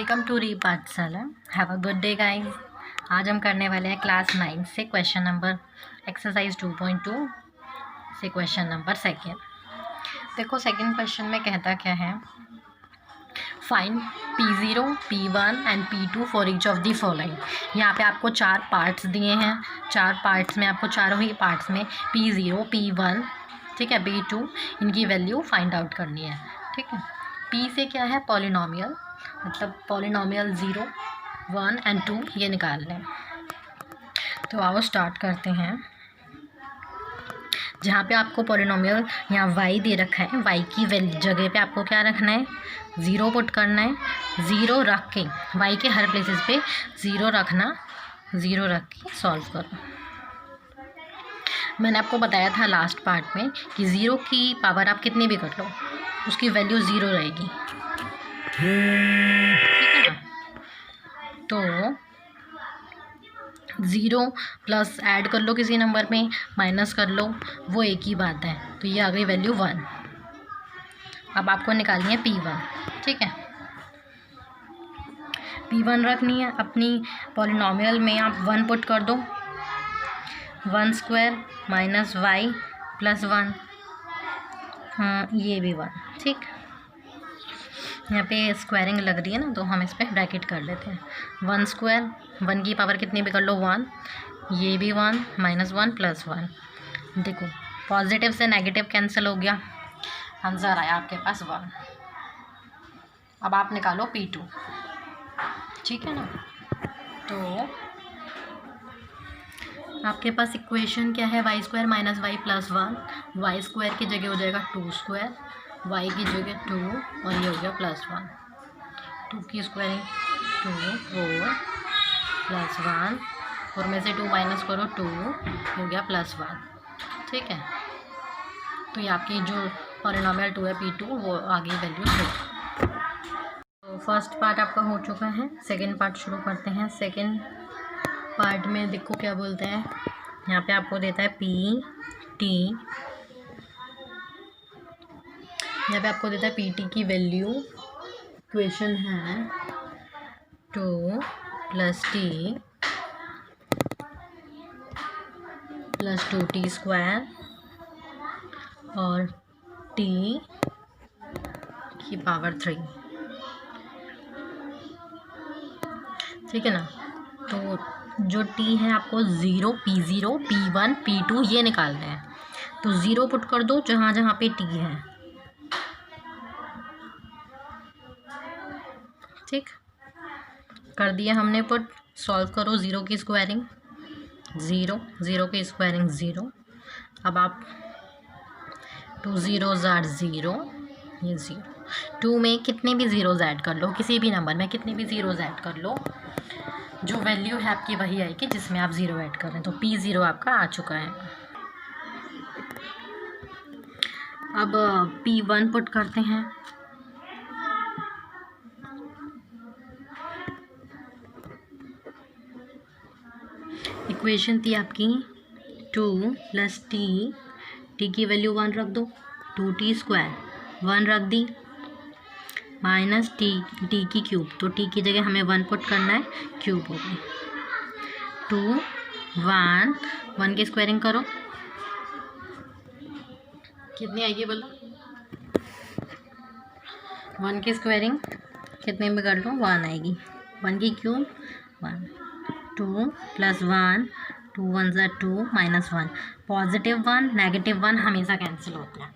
Welcome to री पाठशाला। Have a good day guys. आज हम करने वाले हैं क्लास 9 से क्वेश्चन नंबर एक्सरसाइज 2.2 से क्वेश्चन नंबर सेकेंड। देखो सेकेंड क्वेश्चन में कहता क्या है, find P0, P1 and P2 for each of the following. यहाँ पे आपको चार पार्ट्स दिए हैं, चार पार्ट्स में आपको चारों ही पार्ट्स में P0, P1, ठीक है, P2 इनकी वैल्यू फाइंड आउट करनी है। ठीक है, P से क्या है, पॉलिनोमियल, मतलब पॉलिनोमियल 0, 1 एंड 2 ये निकाल लें। तो आओ स्टार्ट करते हैं। जहाँ पे आपको पॉलिनोमियल यहाँ y दे रखा है, y की जगह पे आपको क्या रखना है, 0 पुट करना है। 0 रख के y के हर प्लेसेस पे 0 रखना, 0 रख के सॉल्व करो। मैंने आपको बताया था लास्ट पार्ट में कि 0 की पावर आप कितनी भी कर लो उसकी वैल्यू 0 रहेगी, ठीक है ना। तो 0 प्लस ऐड कर लो किसी नंबर में, माइनस कर लो, वो एक ही बात है। तो ये आ गई वैल्यू 1। अब आपको निकालनी है P1, ठीक है। P1 रखनी है अपनी पॉलिनोमियल में, आप 1 पुट कर दो, 1 स्क्वायर माइनस y प्लस 1, हाँ ये भी 1, ठीक। यहाँ पे स्क्वायरिंग लग रही है ना, तो हम इस पर ब्रैकेट कर लेते हैं। 1 स्क्वायर, 1 की पावर कितनी भी कर लो 1, ये भी 1 माइनस 1 प्लस 1। देखो पॉजिटिव से नेगेटिव कैंसिल हो गया, आंसर आया आपके पास 1। अब आप निकालो P2, ठीक है ना। तो आपके पास इक्वेशन क्या है, y square minus y plus 1, y square की जगह हो जाएगा 2 स्क्वायर, वाई की जगह 2 और ये हो गया प्लस 1। 2 की स्क्वायरिंग 2, 4 प्लस 1, 4 में से 2 माइनस करो 2 हो गया प्लस 1, ठीक है। तो ये आपकी जो पॉलिनोमियल 2 है P2 वो आगे वैल्यू 2। तो फर्स्ट पार्ट आपका हो चुका है, सेकेंड पार्ट शुरू करते हैं। सेकेंड पार्ट में देखो क्या बोलते हैं, यहाँ पे आपको देता है PT, यहाँ पे आपको देता है PT की वैल्यू, इक्वेशन है 2 + t + 2t स्क्वायर और t की पावर 3, ठीक है ना। तो जो t है आपको 0, P0, P1, P2 ये निकालना है। तो 0 पुट कर दो जहाँ जहाँ पे t है, ठीक कर दिया हमने पुट। सॉल्व करो, 0 की स्क्वायरिंग 0, 0 की स्क्वायरिंग 0। अब आप 2 0s are 0, ये 0। 2 में कितने भी ज़ीरोज़ ऐड कर लो, किसी भी नंबर में कितने भी ज़ीरोज़ ऐड कर लो, जो वैल्यू है आपकी वही आएगी जिसमें आप 0 ऐड कर रहे हैं। तो P0 आपका आ चुका है। अब P1 पुट करते हैं। इक्वेशन थी आपकी 2 + t की वैल्यू 1 रख दो, 2t स्क्वायर 1 रख दी, माइनस t की क्यूब, तो t की जगह हमें 1 पुट करना है, क्यूब हो गई 2 1, 1 की स्क्वायरिंग करो, कितनी आएगी बोलो। 1 की स्क्वायरिंग कितने में कर लो 1 आएगी, 1 की cube 1, 2 + 1, 2 1s are 2 minus 1, positive 1 negative 1 हमेशा कैंसिल होते हैं,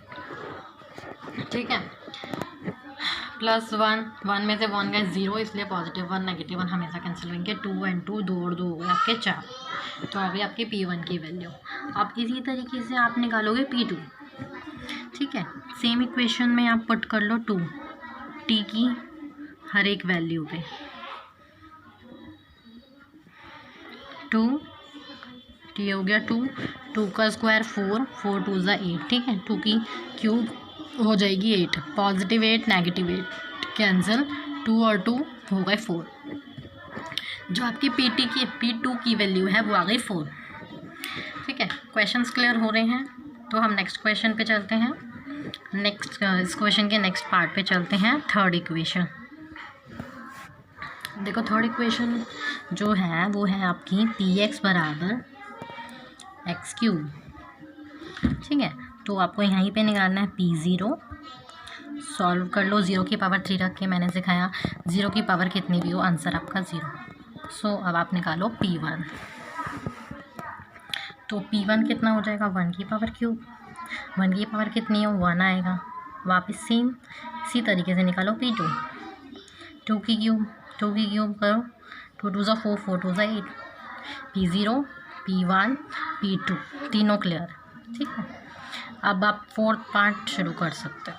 ठीक है। प्लस 1, 1 में से 1 गए 0, इसलिए पॉजिटिव 1 नेगेटिव 1 हमेशा कैंसिल होंगे। 2 और 2, 2 और 2 हो गए आपके 4। तो आ गई आपकी P1 की वैल्यू। अब इसी तरीके से आप निकालोगे P2, ठीक है। सेम इक्वेशन में आप पुट कर लो 2 t की हर एक वैल्यू पे, 2 t हो गया 2, 2 का स्क्वायर 4, 4 2s are 8, ठीक है। 2 की क्यूब हो जाएगी 8, पॉजिटिव 8 नेगेटिव 8 कैंसिल, 2 और 2 हो गए 4। जो आपकी P2 की वैल्यू है वो आ गई 4, ठीक है। क्वेश्चंस क्लियर हो रहे हैं, तो हम नेक्स्ट क्वेश्चन पे चलते हैं। इस क्वेश्चन के नेक्स्ट पार्ट पे चलते हैं, थर्ड इक्वेशन। देखो थर्ड इक्वेशन जो है वो है आपकी पी एक्स बराबर एक्स क्यूब, ठीक है। तो आपको यहीं पे निकालना है पी ज़ीरो, सॉल्व कर लो, 0 की पावर 3 रख के मैंने सिखाया, 0 की पावर कितनी भी हो आंसर आपका 0। सो अब आप निकालो P1। तो P1 कितना हो जाएगा 1 की पावर क्यूब, 1 की पावर कितनी है 1 आएगा। वापस सेम इसी तरीके से निकालो P2, 2 की क्यूब करो, 2 2 ज़ा 4, 4 2 ज़ा 8, P0 P1 P2 तीनों क्लियर, ठीक है। अब आप फोर्थ पार्ट शुरू कर सकते हो।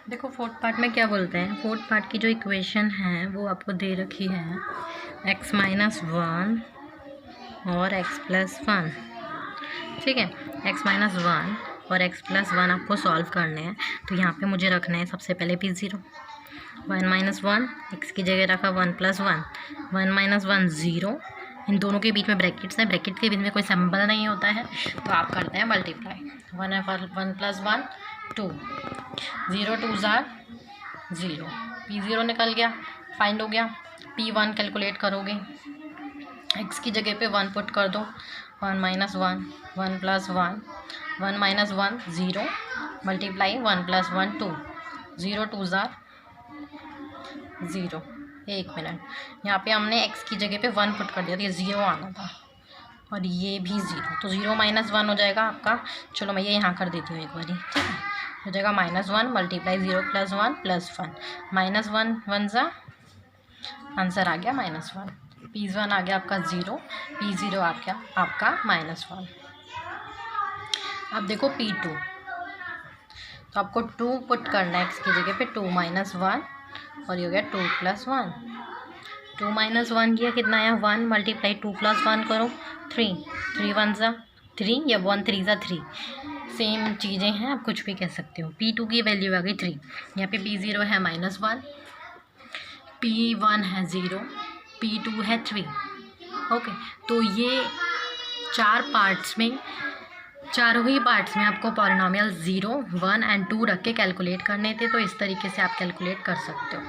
देखो फोर्थ पार्ट में क्या बोलते हैं, फोर्थ पार्ट की जो इक्वेशन है वो आपको दे रखी है x माइनस 1 और x प्लस 1, ठीक है। x माइनस 1 और x प्लस 1 आपको सॉल्व करने हैं। तो यहाँ पे मुझे रखना है सबसे पहले P0, 1 माइनस 1, x की जगह रखा 1 प्लस 1, 1 माइनस 1 0, इन दोनों के बीच में ब्रैकेट्स है, ब्रैकेट के बीच में कोई सिंबल नहीं होता है, तो आप करते हैं मल्टीप्लाई, 1 प्लस 1 2, 0 2 ज़ार 0, P0 निकल गया, फाइंड हो गया। P1 कैलकुलेट करोगे, x की जगह पे 1 पुट कर दो, 1 minus 1, 1 plus 1, 1 minus 1 0, multiply 1 plus 1 2, 0 2 ज़ार 0। एक मिनट, यहाँ पे हमने x की जगह पे 1 पुट कर दिया, तो ये 0 आना था और ये भी 0, तो 0 माइनस 1 हो जाएगा आपका। चलो मैं ये यहाँ कर देती हूँ एक बारी, ठीक है। हो जाएगा -1 मल्टीप्लाई 0 प्लस 1 प्लस 1, -1 1 ज़ा, आंसर आ गया -1, P1 आ गया आपका 0, P0 आ गया आपका -1। अब देखो P2, तो आपको 2 पुट करना है x की जगह पे, 2 माइनस 1 और ये हो गया 2 प्लस 1, 2 माइनस 1 किया कितना आया 1, मल्टीप्लाई 2 प्लस 1 करो 3, 3 1 ज़ा 3 या 1 3 ज़ा 3, सेम चीज़ें हैं, आप कुछ भी कह सकते हो। P2 की वैल्यू आ गई 3, यहाँ पे P0 है -1, P1 है 0, P2 है 3, ओके। तो ये चारों ही पार्ट्स में आपको पॉलिनॉमियल 0 1 एंड 2 रख के कैलकुलेट करने थे, तो इस तरीके से आप कैलकुलेट कर सकते हो।